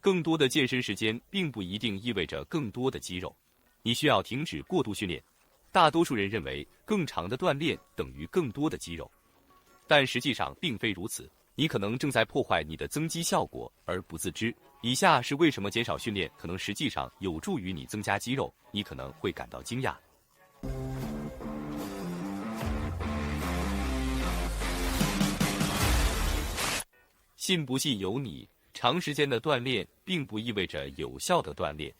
更多的健身时间并不一定意味着更多的肌肉，你需要停止过度训练。大多数人认为更长的锻炼等于更多的肌肉，但实际上并非如此。你可能正在破坏你的增肌效果而不自知。以下是为什么减少训练可能实际上有助于你增加肌肉，你可能会感到惊讶。信不信由你，长时间的锻炼并不意味着有效的锻炼。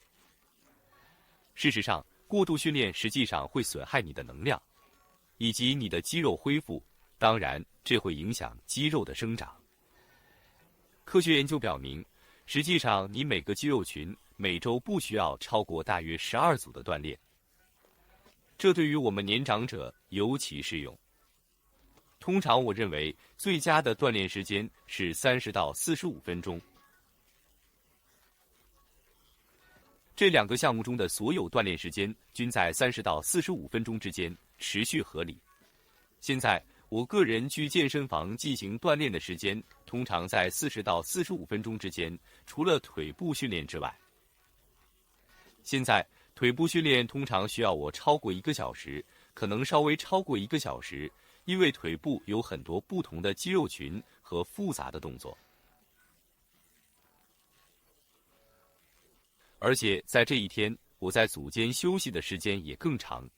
事实上，过度训练实际上会损害你的能量，以及你的肌肉恢复，当然，这会影响肌肉的生长。科学研究表明，实际上你每个肌肉群每周不需要超过大约12组的锻炼。这对于我们年长者尤其适用。通常我认为最佳的锻炼时间是30到45分钟。这2个项目中的所有锻炼时间均在30到45分钟之间，持续合理。现在，我个人去健身房进行锻炼的时间通常在40到45分钟之间，除了腿部训练之外。现在，腿部训练通常需要我超过1个小时，可能稍微超过1个小时，因为腿部有很多不同的肌肉群和复杂的动作。而且在这一天，我在组间休息的时间也更长。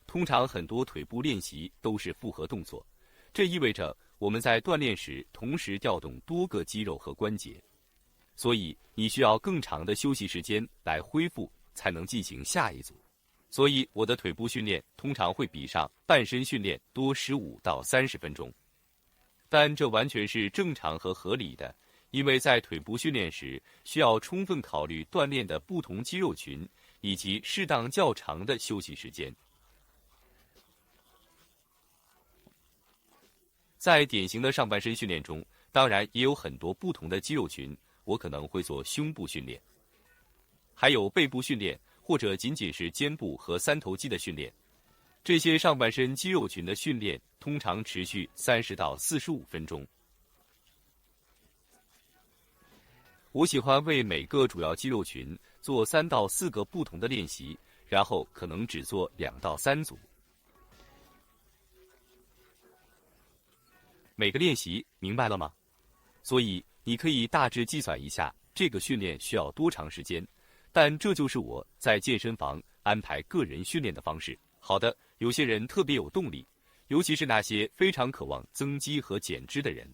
通常很多腿部练习都是复合动作，这意味着我们在锻炼时同时调动多个肌肉和关节，所以你需要更长的休息时间来恢复，才能进行下一组。所以我的腿部训练通常会比上半身训练多15到30分钟。但这完全是正常和合理的，因为在腿部训练时需要充分考虑锻炼的不同肌肉群，以及适当较长的休息时间。在典型的上半身训练中，当然也有很多不同的肌肉群，我可能会做胸部训练，还有背部训练，或者仅仅是肩部和三头肌的训练。这些上半身肌肉群的训练通常持续30到45分钟。我喜欢为每个主要肌肉群做3到4个不同的练习，然后可能只做2到3组。每个练习明白了吗？所以你可以大致计算一下这个训练需要多长时间，但这就是我在健身房安排个人训练的方式。好的，有些人特别有动力，尤其是那些非常渴望增肌和减脂的人。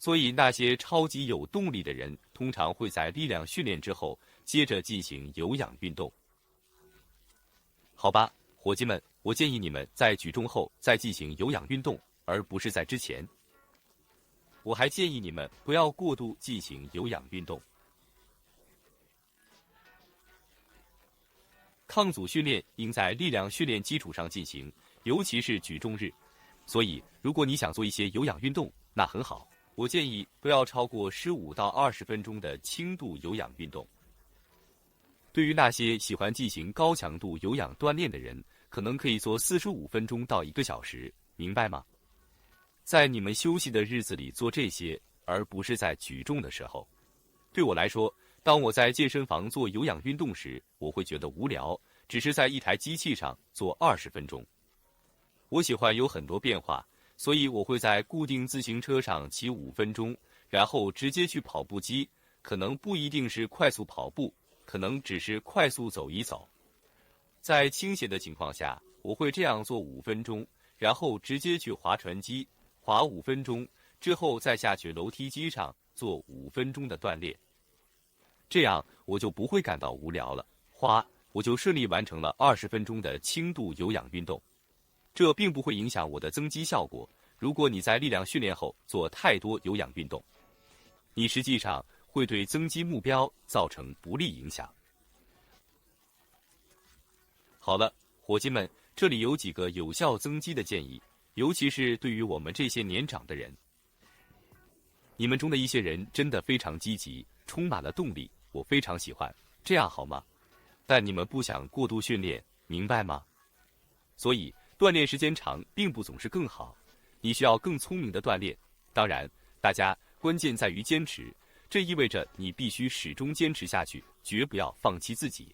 所以那些超级有动力的人通常会在力量训练之后接着进行有氧运动。好吧，伙计们，我建议你们在举重后再进行有氧运动，而不是在之前。我还建议你们不要过度进行有氧运动。抗阻训练应在力量训练基础上进行，尤其是举重日。所以，如果你想做一些有氧运动，那很好。我建议不要超过15到20分钟的轻度有氧运动。对于那些喜欢进行高强度有氧锻炼的人，可能可以做45分钟到1个小时，明白吗？在你们休息的日子里做这些，而不是在举重的时候。对我来说，当我在健身房做有氧运动时，我会觉得无聊，只是在一台机器上做20分钟。我喜欢有很多变化，所以我会在固定自行车上骑5分钟，然后直接去跑步机，可能不一定是快速跑步，可能只是快速走一走。在倾斜的情况下，我会这样做5分钟，然后直接去划船机，划5分钟，之后再下去楼梯机上做5分钟的锻炼。这样我就不会感到无聊了，我就顺利完成了20分钟的轻度有氧运动。这并不会影响我的增肌效果。如果你在力量训练后做太多有氧运动，你实际上会对增肌目标造成不利影响。好了，伙计们，这里有几个有效增肌的建议，尤其是对于我们这些年长的人。你们中的一些人真的非常积极，充满了动力，我非常喜欢，这样好吗？但你们不想过度训练，明白吗？所以锻炼时间长并不总是更好，你需要更聪明的锻炼。当然，大家关键在于坚持，这意味着你必须始终坚持下去，绝不要放弃自己。